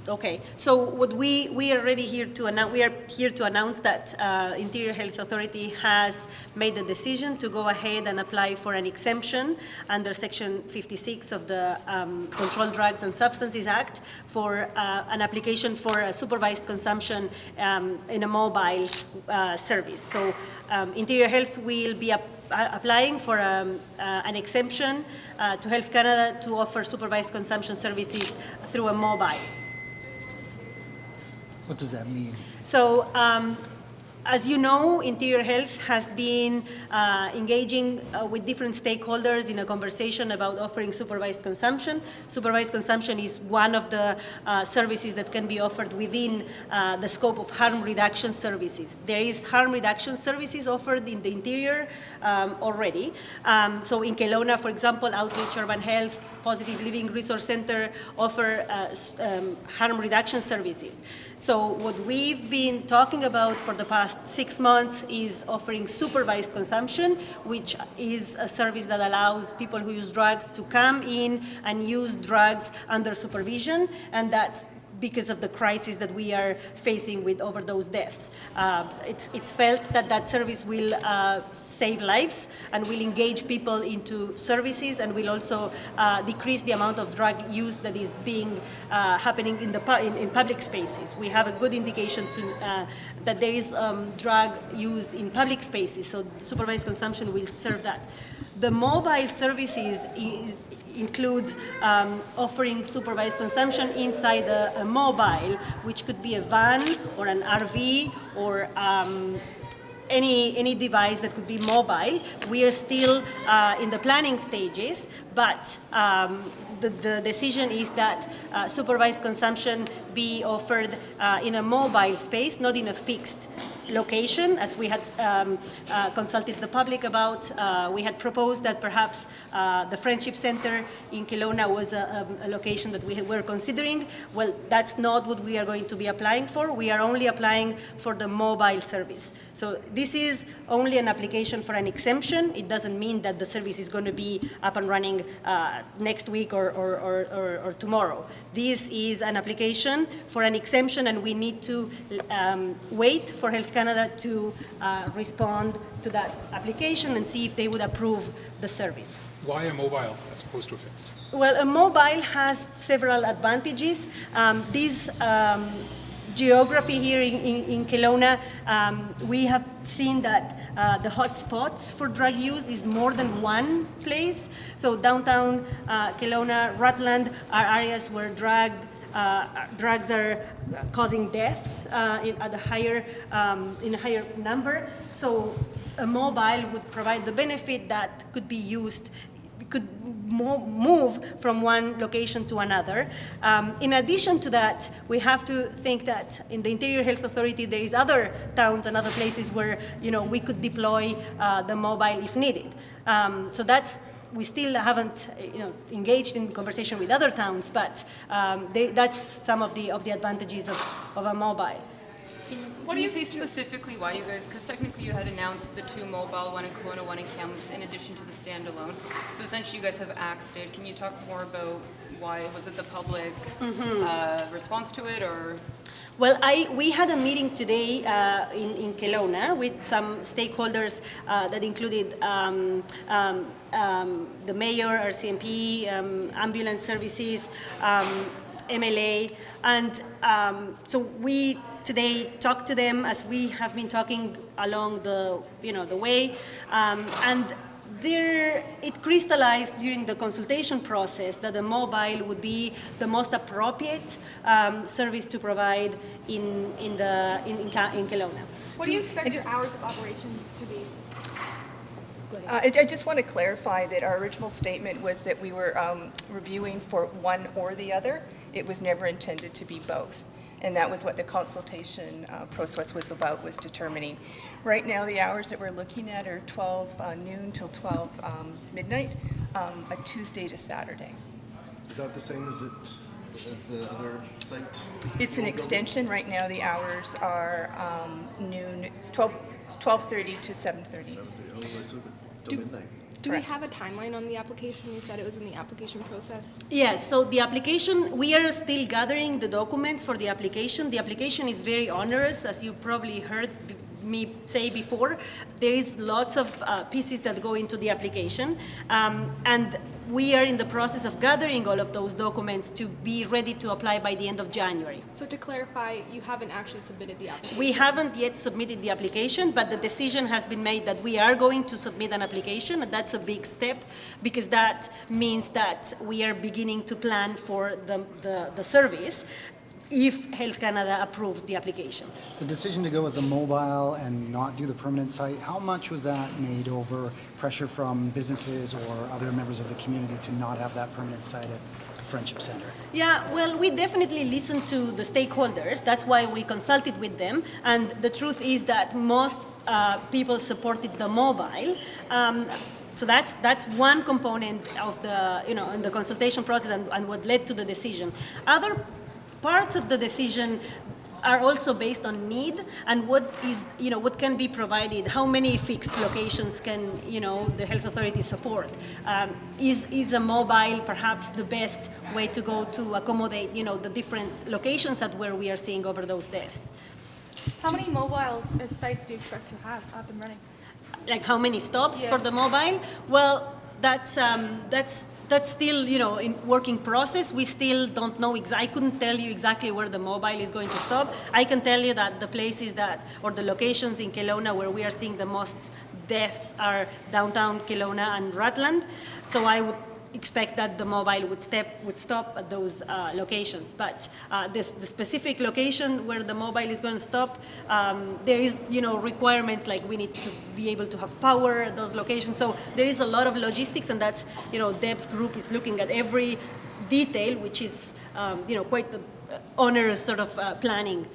Okay, so what we are already here to announce. We are here to announce that Interior Health Authority has made the decision to go ahead and apply for an exemption under Section 56 of the Controlled Drugs and Substances Act for an application for a supervised consumption in a mobile service. So Interior Health will be applying for an exemption to Health Canada to offer supervised consumption services through a mobile. What does that mean? So, as you know, Interior Health has been engaging with different stakeholders in a conversation about offering supervised consumption. Supervised consumption is one of the services that can be offered within the scope of harm reduction services. There is harm reduction services offered in the interior already. So in Kelowna, for example, Outreach Urban Health, Positive Living Resource Center offer harm reduction services. So what we've been talking about for the past 6 months is offering supervised consumption, which is a service that allows people who use drugs to come in and use drugs under supervision, and that's because of the crisis that we are facing with overdose deaths. It's felt that that service will save lives and will engage people into services and will also decrease the amount of drug use that is being happening in public spaces. We have a good indication that there is drug use in public spaces, so supervised consumption will serve that. The mobile services includes offering supervised consumption inside a mobile, which could be a van or an RV or any device that could be mobile. We are still in the planning stages, but the decision is that supervised consumption be offered in a mobile space, not in a fixed location, as we had consulted the public about. We had proposed that perhaps the Friendship Center in Kelowna was a location that we were considering. Well, that's not what we are going to be applying for. We are only applying for the mobile service. So this is only an application for an exemption. It doesn't mean that the service is going to be up and running next week or tomorrow. This is an application for an exemption, and we need to wait for Health Canada to respond to that application and see if they would approve the service. Why a mobile as opposed to a fixed? Well, a mobile has several advantages. This geography here in Kelowna, we have seen that the hotspots for drug use is more than one place. So downtown Kelowna, Rutland are areas where drugs are causing deaths in a higher number. So a mobile would provide the benefit that could be used, could move from one location to another. In addition to that, we have to think that in the Interior Health Authority there is other towns and other places where we could deploy the mobile if needed. So we still haven't engaged in conversation with other towns, but that's some of the advantages of a mobile. Can you say specifically why you guys, because technically you had announced the 2 mobile, one in Kelowna, one in Kamloops, in addition to the standalone. So essentially you guys have axed it. Can you talk more about why? Was it the public response to it, or? Well, we had a meeting today in Kelowna with some stakeholders that included the mayor, RCMP, ambulance services, MLA, and so we today talked to them as we have been talking along the way, and it crystallized during the consultation process that the mobile would be the most appropriate service to provide in Kelowna. What do you expect your hours of operation to be? I just want to clarify that our original statement was that we were reviewing for one or the other. It was never intended to be both. And that was what the consultation process was about, was determining. Right now, the hours that we're looking at are 12 noon till 12 midnight, a Tuesday to Saturday. Is that the same as the other site? It's an extension. Right now, the hours are noon, 12:30 to 7:30. Oh, so till midnight. Do we Correct. have a timeline on the application? You said it was in the application process. Yes, so the application, we are still gathering the documents for the application. The application is very onerous, as you probably heard me say before. There is lots of pieces that go into the application, and we are in the process of gathering all of those documents to be ready to apply by the end of January. So to clarify, you haven't actually submitted the application. We haven't yet submitted the application, but the decision has been made that we are going to submit an application, and that's a big step because that means that we are beginning to plan for the service if Health Canada approves the application. The decision to go with the mobile and not do the permanent site, how much was that made over pressure from businesses or other members of the community to not have that permanent site at the Friendship Center? Yeah, well, we definitely listened to the stakeholders. That's why we consulted with them. And the truth is that most people supported the mobile. So that's one component of the, in the consultation process and what led to the decision. Other parts of the decision are also based on need and what is, what can be provided, how many fixed locations can, the health authority support. Is a mobile perhaps the best way to go to accommodate, the different locations at where we are seeing overdose deaths? How many mobile sites do you expect to have up and running? Like how many stops for Yes. the mobile? Well, that's still, in working process. We still don't know I couldn't tell you exactly where the mobile is going to stop. I can tell you that the places or the locations in Kelowna where we are seeing the most deaths are downtown Kelowna and Rutland. So I would expect that the mobile would stop at those locations. But the specific location where the mobile is going to stop, there is, requirements like we need to be able to have power at those locations. So there is a lot of logistics, and that's, Deb's group is looking at every detail, which is, quite the onerous sort of planning.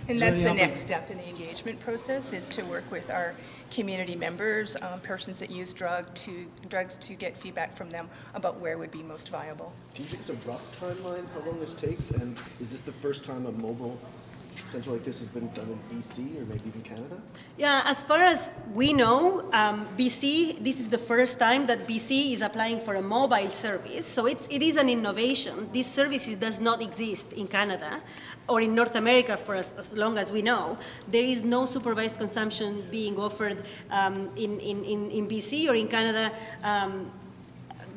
And So that's the yeah, next step in the engagement process, is to work with our community members, persons that use drugs to get feedback from them about where would be most viable. Can you give us a rough timeline, how long this takes? And is this the first time a mobile center like this has been done in BC or maybe even Canada? Yeah, as far as we know, BC, this is the first time that BC is applying for a mobile service. So it is an innovation. This service does not exist in Canada or in North America for as long as we know. There is no supervised consumption being offered in BC or in Canada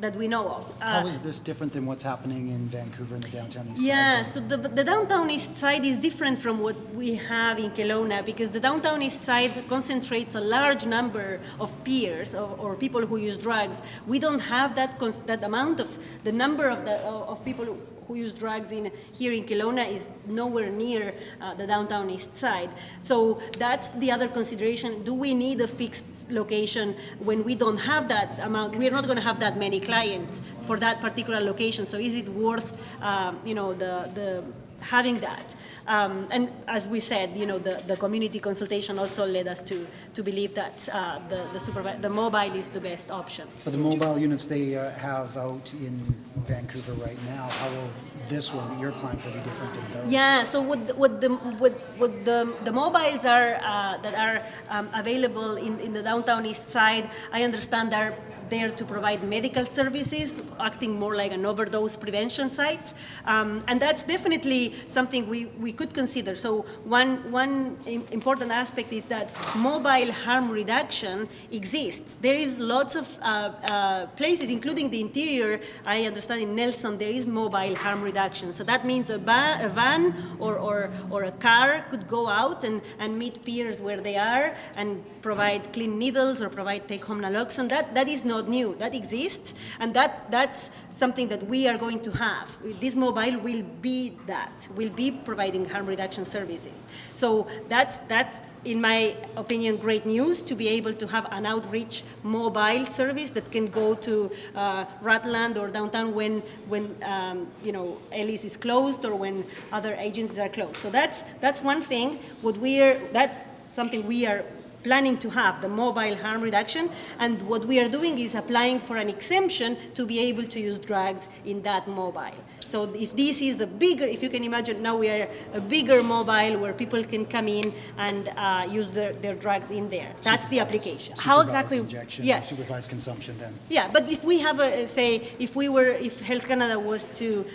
that we know of. How is this different than what's happening in Vancouver and the downtown east side? Yeah, so the downtown east side is different from what we have in Kelowna because the downtown east side concentrates a large number of peers or people who use drugs. We don't have that amount of the number of people who use drugs here in Kelowna is nowhere near the downtown east side. So that's the other consideration. Do we need a fixed location when we don't have that amount? We're not going to have that many clients for that particular location. So is it worth, the having that? And as we said, the community consultation also led us to believe that the mobile is the best option. But the mobile units they have out in Vancouver right now, how will this one that you're applying for be different than those? Yeah, so what the mobiles are that are available in the downtown east side, I understand are there to provide medical services, acting more like an overdose prevention site. And that's definitely something we could consider. So one important aspect is that mobile harm reduction exists. There is lots of places, including the interior. I understand in Nelson there is mobile harm reduction. So that means a van or a car could go out and meet peers where they are and provide clean needles or provide take-home naloxone. That is not new. That exists, and that's something that we are going to have. This mobile will be providing harm reduction services. So that's in my opinion, great news to be able to have an outreach mobile service that can go to Rutland or downtown when Ellis is closed or when other agencies are closed. So that's one thing. That's something we are planning to have, the mobile harm reduction, and what we are doing is applying for an exemption to be able to use drugs in that mobile. So if this is a bigger, if you can imagine, now we are a bigger mobile where people can come in and use their drugs in there. That's the application. How Supervised exactly- injection, Yes. supervised consumption then. Yeah, but if we have a, say, if Health Canada was to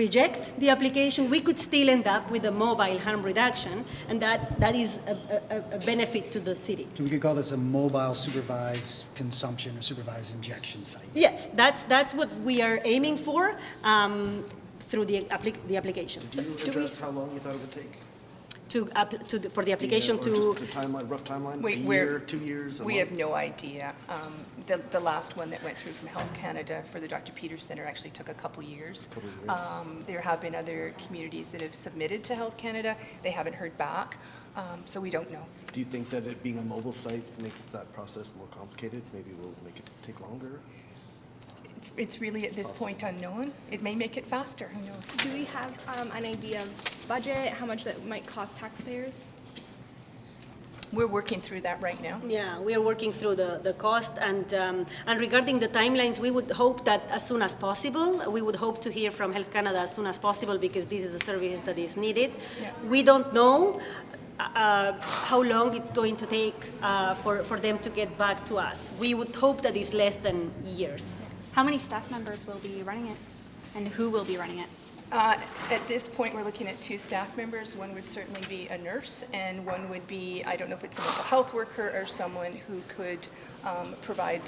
reject the application, we could still end up with a mobile harm reduction, and that is a benefit to the city. So we could call this a mobile supervised consumption or supervised injection site. Yes, that's what we are aiming for through the application. Did you address how long you thought it would take? For the application Or to. just a timeline, rough timeline? Wait, A we're- year, 2 years, a We month? have no idea. The last one that went through from Health Canada for the Dr. Peters Center actually took a couple years. Couple years. There have been other communities that have submitted to Health Canada. They haven't heard back, so we don't know. Do you think that it being a mobile site makes that process more complicated? Maybe will make it take longer? It's really at this point unknown. It may make it faster, who knows? Do we have an idea of budget, how much that might cost taxpayers? We're working through that right now. Yeah, we are working through the cost, and regarding the timelines, we would hope that as soon as possible. We would hope to hear from Health Canada as soon as possible because this is a service that is needed. Yeah. We don't know how long it's going to take for them to get back to us. We would hope that it's less than years. How many staff members will be running it? And who will be running it? At this point, we're looking at 2 staff members. One would certainly be a nurse, and one would be, I don't know if it's a mental health worker or someone who could provide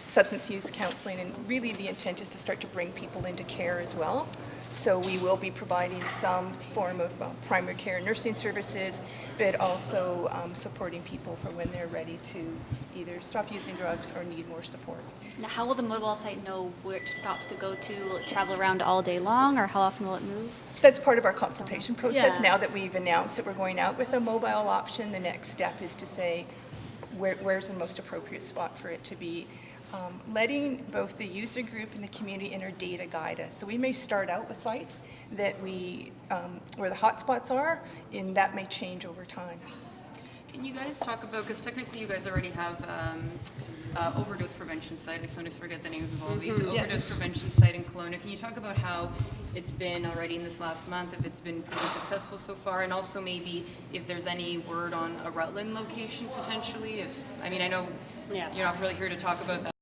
substance use counseling. And really, the intent is to start to bring people into care as well. So we will be providing some form of primary care nursing services, but also supporting people for when they're ready to either stop using drugs or need more support. Now, how will the mobile site know which stops to go to? Will it travel around all day long, or how often will it move? That's part of our consultation process. Yeah. Now that we've announced that we're going out with a mobile option, the next step is to say, where's the most appropriate spot for it to be? Letting both the user group and the community and our data guide us. So we may start out with sites that where the hotspots are, and that may change over time. Can you guys talk about, because technically you guys already have overdose prevention site, I sometimes forget the names of all of these, overdose prevention site in Kelowna. Can you talk about how it's been already in this last month, if it's been pretty successful so far, and also maybe if there's any word on a Rutland location potentially? I know Yeah. you're not really here to talk about that.